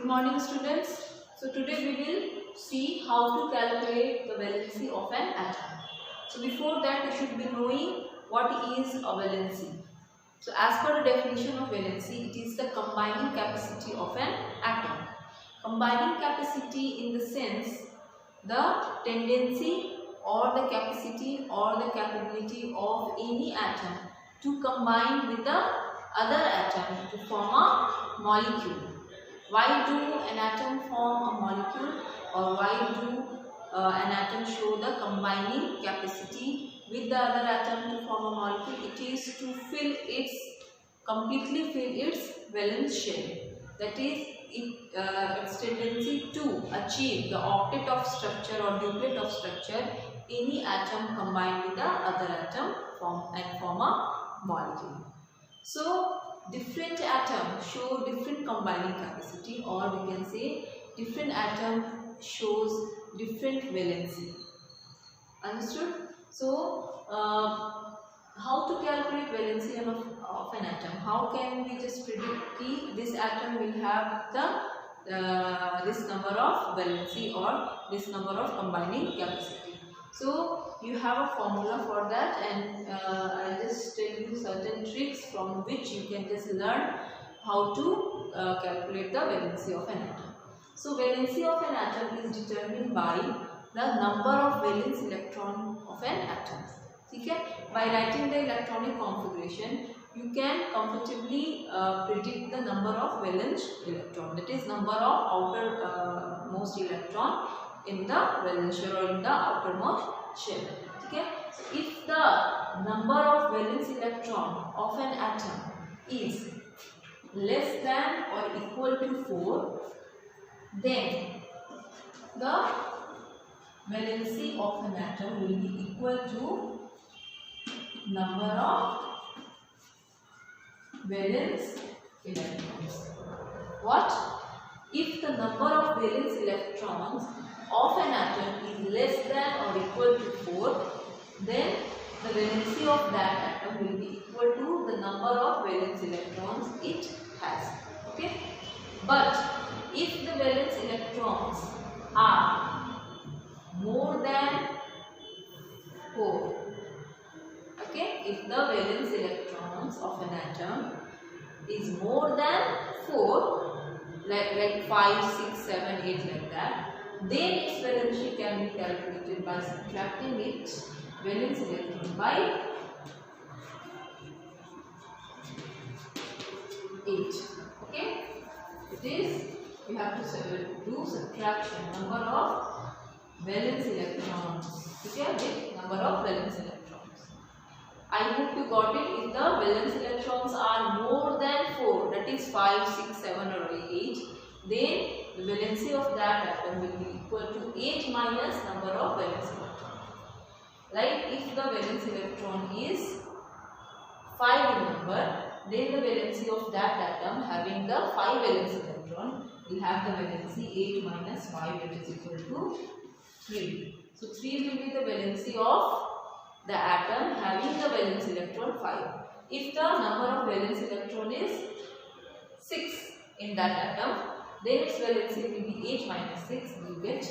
morning students. So today we will see how to calculate the valency of an atom. So before that you should be knowing what is a valency. So as per the definition of valency, it is the combining capacity of an atom. Combining capacity in the sense the tendency or the capacity or the capability of any atom to combine with the other atom to form a molecule. Why do an atom form a molecule, or why do an atom show the combining capacity with the other atom to form a molecule? It is to completely fill its valence shell. That is its tendency to achieve the octet of structure or duplet of structure any atom combined with the other atom form a molecule. So different atoms show different combining capacity, or we can say different atom shows different valency. Understood? So how to calculate valency of an atom? How can we just predict that this atom will have the this number of valency or this number of combining capacity? So you have a formula for that, and I'll just tell you certain tricks from which you can just learn how to calculate the valency of an atom. So valency of an atom is determined by the number of valence electron of an atom. Okay? By writing the electronic configuration, you can comfortably predict the number of valence electron, that is number of outermost electron in the valence shell or in the outermost shell. Okay? So if the number of valence electron of an atom is less than or equal to 4, then the valency of an atom will be equal to number of valence electrons. What? If the number of valence electrons of an atom is less than or equal to 4, then the valency of that atom will be equal to the number of valence electrons it has. Okay? But if the valence electrons are more than 4, okay, if the valence electrons of an atom is more than 4, like 5, 6, 7, 8 like that, then its valency can be calculated by subtracting its valence electron by 8. Okay, it is, you have to do subtraction number of valence electrons, okay, with number of valence electrons. I hope you got it. If the valence electrons are more than 4, that is 5, 6, 7 or 8, then the valency of that atom will be equal to 8 minus number of valence electrons. Like if the valence electron is 5 in number, then the valency of that atom having the 5 valence electron will have the valency 8 minus 5, that is equal to 3. So 3 will be the valency of the atom having the valence electron 5. If the number of valence electron is 6 in that atom, then its valency will be 8 minus 6, we will get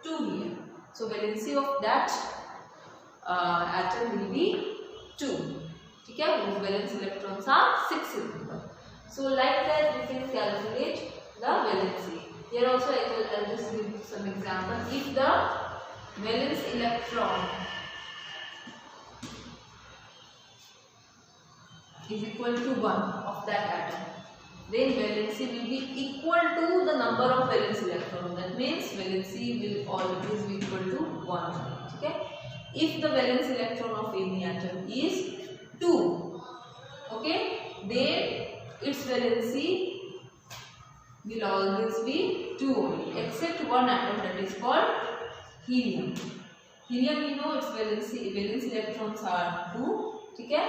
2 here. So valency of that atom will be 2. Okay, whose valence electrons are 6 in number. So like that we can calculate the valency. Here also I'll just give some examples. If the valence electron is equal to 1 of that atom, then valency will be equal to the number of valence electrons. That means valency will always be equal to 1. Okay? If the valence electron of any atom is 2, okay, then its valency will always be 2 only, except one atom, that is called helium. Helium, we know its valence electrons are 2, okay?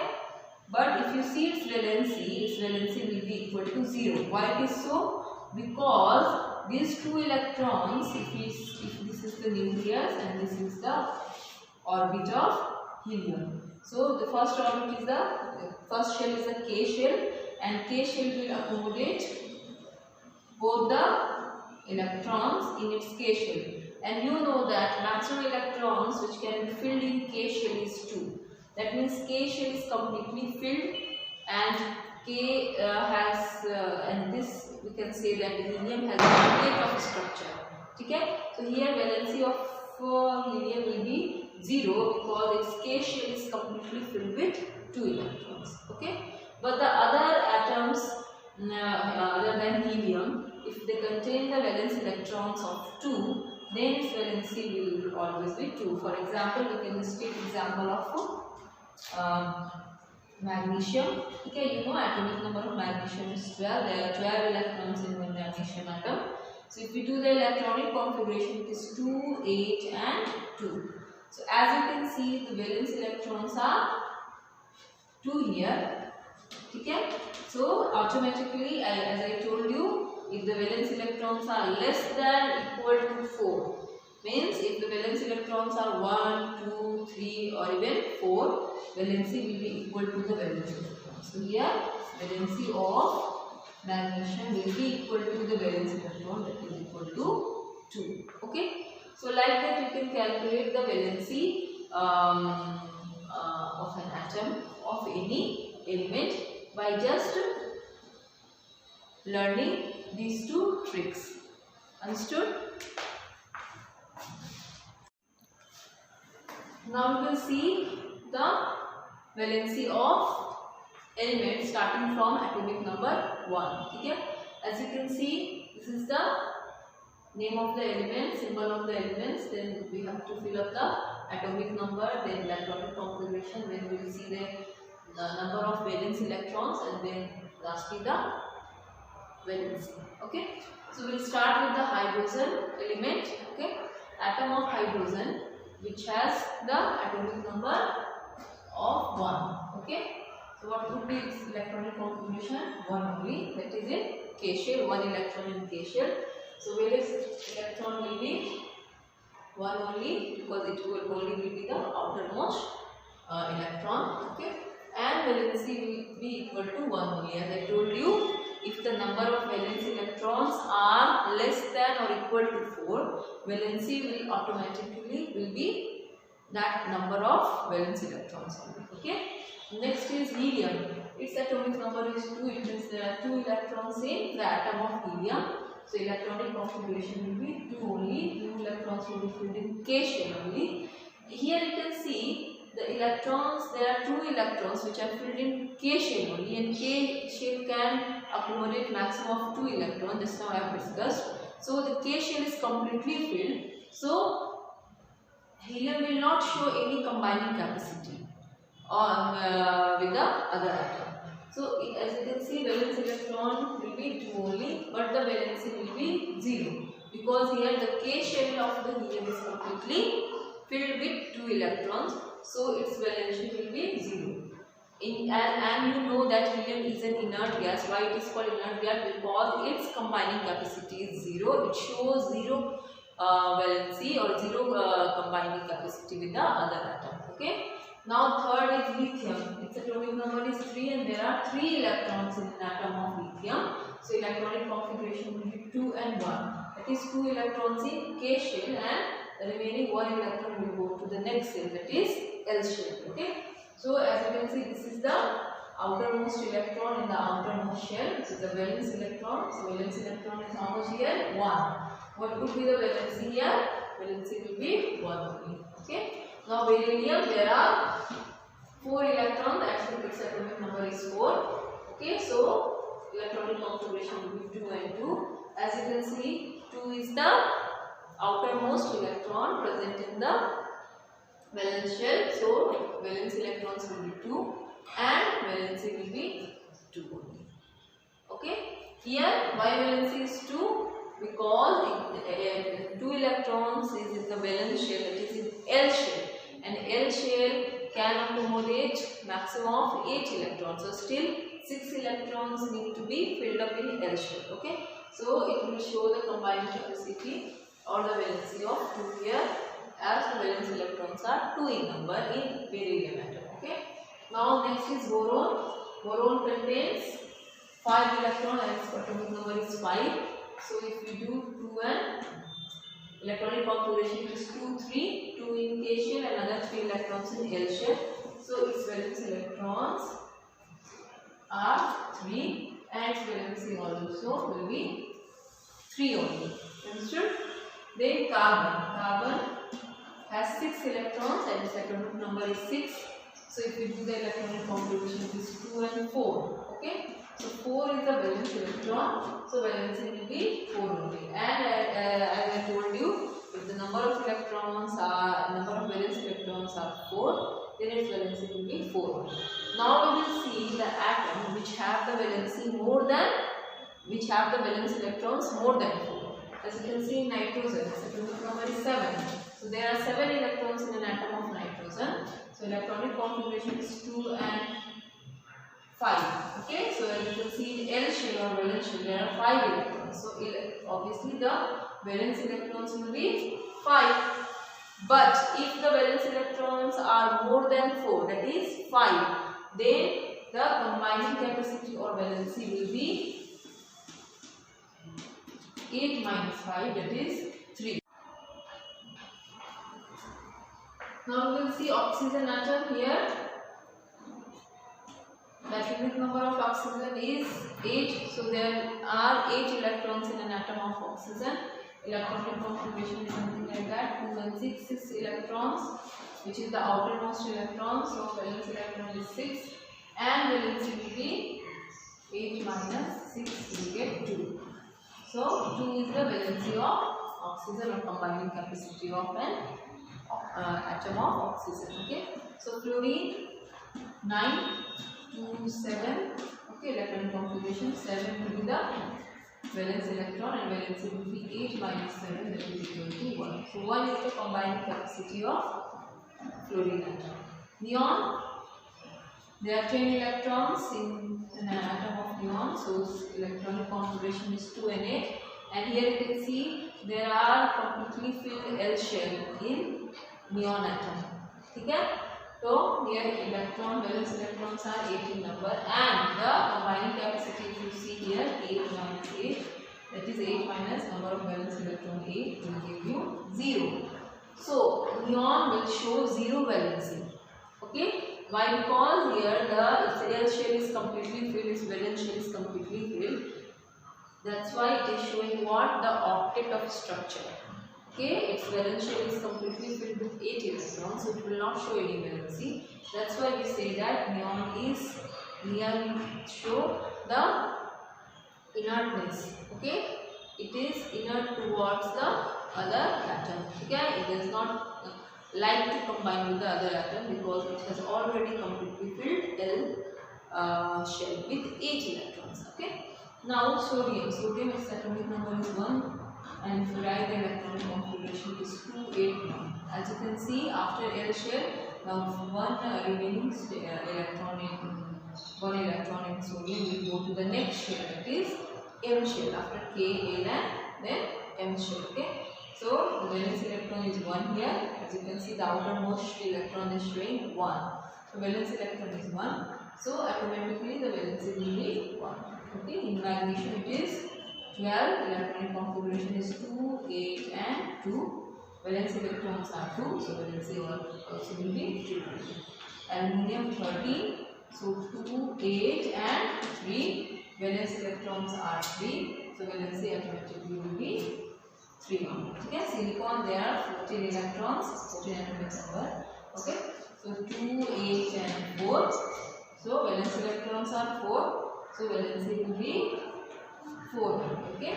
But if you see its valency will be equal to 0. Why it is so? Because these 2 electrons, if this is the nucleus and this is the orbit of helium. So the first orbit is the first shell is the K shell, and K shell will accommodate both the electrons in its K shell. And you know that maximum electrons which can be filled in K shell is 2. That means K shell is completely filled and K has and this we can say that the helium has a state of structure. Okay? So here valency of helium will be 0 because its K shell is completely filled with 2 electrons. Okay? But the other atoms other than helium, if they contain the valence electrons of 2, then its valency will always be 2. For example, we can take example of magnesium. Okay, you know atomic number of magnesium is 12. There are 12 electrons in one magnesium atom. So if we do the electronic configuration, it is 2, 8 and 2. So as you can see, the valence electrons are 2 here. Okay, so automatically, as I told you, if the valence electrons are less than equal to 4, means if the valence electrons are 1, 2, 3 or even 4, valency will be equal to the valence electrons. So here, valency of magnesium will be equal to the valence electron, that is equal to 2. Okay, so like that you can calculate the valency of an atom of any element by just learning these two tricks. Understood? Now we will see the valency of elements starting from atomic number 1. Okay? As you can see, this is the name of the element, symbol of the elements. Then we have to fill up the atomic number, then electronic configuration, then we will see the number of valence electrons, and then lastly the valency. Okay, so we will start with the hydrogen element. Okay, atom of hydrogen which has the atomic number of 1. Okay, so what would be its electronic configuration? 1 only, that is in K shell, 1 electron in K shell. So valence electron will be 1 only because it will only be the outermost electron. Okay, and valency will be equal to 1 only. As I told you, if the number of valence electrons are less than or equal to 4, valency will automatically be that number of valence electrons only. Okay. Next is helium. Its atomic number is 2. It means there are 2 electrons in the atom of helium. So electronic configuration will be 2 only. 2 electrons will be filled in K shell only. Here you can see the electrons, there are 2 electrons which are filled in K shell only, and K shell can accommodate maximum of 2 electrons, just now I have discussed. So the K shell is completely filled. So helium will not show any combining capacity with the other atom. So as you can see, valence electron will be 2 only, but the valency will be 0 because here the K shell of the helium is completely filled with 2 electrons. So its valency will be 0. And you know that helium is an inert gas. Why it is called inert gas? Because its combining capacity is 0. It shows 0 valency or 0 combining capacity with the other atom. Okay. Now third is lithium. Its atomic number is 3 and there are 3 electrons in an atom of lithium. So electronic configuration will be 2 and 1. That is 2 electrons in K shell and the remaining 1 electron will go to the next cell, that is L shell. Okay. So as you can see, this is the outermost electron in the outermost shell. This is the valence electron. So valence electron is how much here? 1. What would be the valency here? Valency will be 1 only. Okay. Now beryllium, there are 4 electrons. Actually its atomic number is 4. Okay. So electronic configuration will be 2 and 2. As you can see, 2 is the outermost electron present in the valence shell. So valence electrons will be 2 and valency will be 2 only. Okay. Here why valency is 2? Because 2 electrons is in the valence shell, that is in L shell, and L shell can accommodate maximum of 8 electrons. So still 6 electrons need to be filled up in L shell. Okay. So it will show the combined capacity or the valency of 2 here, as the valence electrons are 2 in number in beryllium atom. Okay. Now next is boron. Boron contains 5 electrons and its atomic number is 5. So if we do 2 and electronic configuration is 2, 3, 2 in K shell and another 3 electrons in L shell. So its valence electrons are 3 and its valency also will be 3 only. Understood? Then carbon has 6 electrons and its atomic number is 6. So if we do the electronic configuration it is 2 and 4. Okay? So 4 is the valence electron. So valency will be 4 only. And as I told you, if the number of valence electrons are 4, then its valency will be 4 only. Now we will see the atom which have the valence electrons more than 4. As you can see in nitrogen, its atomic number is 7. So there are 7 electrons in an atom of nitrogen. So electronic configuration is 2 and 5. Okay, so as you can see in L shell or valence shell there are 5 electrons. So obviously the valence electrons will be 5. But if the valence electrons are more than 4, that is 5, then the combining capacity or valency will be 8 minus 5, that is 3. Now we will see oxygen atom here. The atomic number of oxygen is 8. So there are 8 electrons in an atom of oxygen. Electronic configuration is something like that. 2 and 6, 6 electrons, which is the outermost electron. So valence electron is 6 and valency will be 8 minus 6, we get 2. So 2 is the valency of oxygen or combining capacity of an atom of oxygen. Okay. So fluorine 9, 2, 7. Okay, electron configuration 7 will be the valence electron and valency will be 8 minus 7, that is equal to 1. So 1 is the combining capacity of fluorine atom. Neon, there are 10 electrons in an atom of neon. So electronic configuration is 2 and 8. And here you can see there are completely filled L shell in neon atom. Okay? So here valence electrons are 8 in number and the combining capacity if you see here 8 minus 8, that is 8 minus number of valence electron 8 will give you 0. So neon will show 0 valency. Okay? Why? Because here the L shell is completely filled, its valence shell is completely filled. That's why it is showing what? The octet of structure. Okay, its valence shell is completely filled with 8 electrons, so it will not show any valency. That's why we say that neon show the inertness. Okay, it is inert towards the other atom. Okay, it does not like to combine with the other atom because it has already completely filled L shell with 8 electrons. Okay, now sodium its atomic number is 1. And if you write the electronic configuration it is 2, 8, 9. As you can see, after L shell, now one remaining electron in sodium will go to the next shell, that is M shell. After K, L and then M shell. Okay. So the valence electron is 1 here. As you can see, the outermost electron is showing 1. So valence electron is 1. So automatically the valency will be 1. Okay. In magnesium it is 12, electronic configuration is 2, 8 and 2. Valence electrons are 2, so valency also will be 2. Aluminium 13, so 2, 8 and 3. Valence electrons are 3, so valency automatically will be 3. Okay, silicon there are 14 electrons, 14 atomic number. Okay, so 2, 8 and 4. So valence electrons are 4, so valency will be 4. Okay.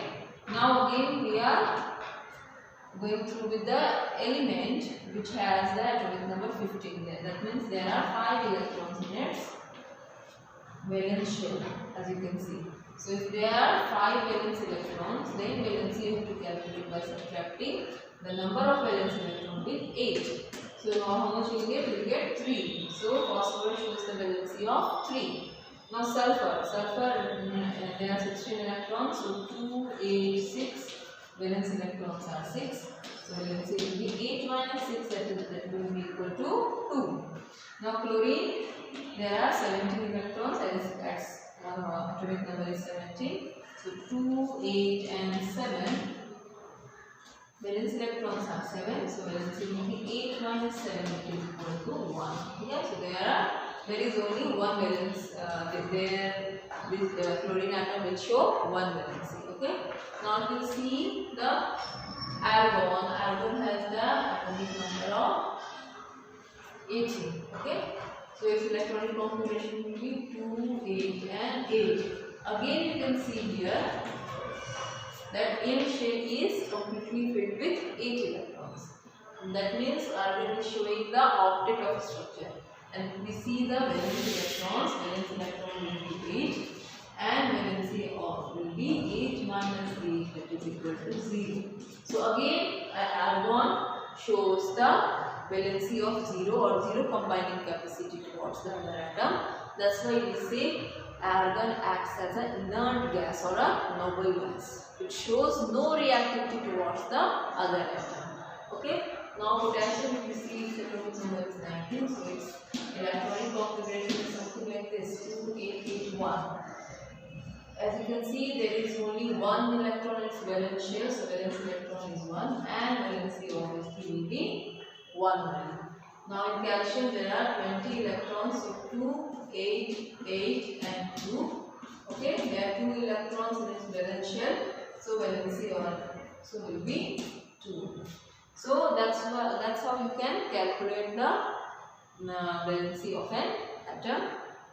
Now again we are going through with the element which has the atomic number 15 there. That means there are 5 electrons in its valence shell, as you can see. So if there are 5 valence electrons, then valency you have to calculate by subtracting the number of valence electrons with 8. So now how much you will get? You will get 3. So phosphorus shows the valency of 3. Now sulfur there are 16 electrons, so 2, 8, 6, valence electrons are 6, so valency will be 8 minus 6, that will be equal to 2. Now chlorine, there are 17 electrons, as atomic number is 17, so 2, 8 and 7. Valence electrons are 7, so valency will be 8 minus 7, which is equal to 1. Yeah, so there is only one valence. This chlorine atom will show one valency. Okay. Now we see the argon. Argon has the atomic number of 18. Okay. So its electronic configuration will be 2, 8 and 8. Again you can see here that N shape is completely filled with 8 electrons. And that means argon is showing the octet of structure. And we see the valence electrons. Valence electron will be 8 and valency of will be 8 minus 8, that is equal to 0. So again argon shows the valency of 0 or 0 combining capacity towards the other atom. That's why we say argon acts as an inert gas or a noble gas. It shows no reactivity towards the other atom. Okay. Now potassium, if you see its atomic number is 19, so its electronic configuration is something like this: 2, 8, 8, 1. As you can see, there is only one electron in its valence shell, so valence electron is 1 and valency obviously will be 1 value. Now in calcium there are 20 electrons, so 2, 8, 8 and 2. Okay, there are 2 electrons in its valence shell, so valency also will be 2. So that's how you can calculate the valency of an atom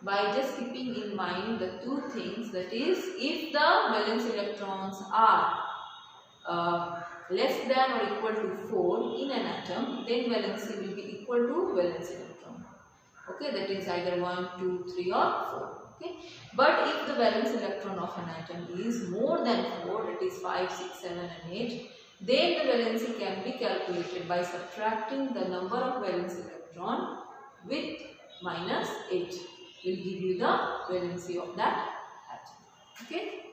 by just keeping in mind the two things, that is, if the valence electrons are less than or equal to 4 in an atom, then valency will be equal to valence electron. Okay, that is either 1, 2, 3 or 4. Okay, but if the valence electron of an atom is more than 4, that is 5, 6, 7 and 8, then the valency can be calculated by subtracting the number of valence electron with minus 8. Will give you the valency of that atom. Okay.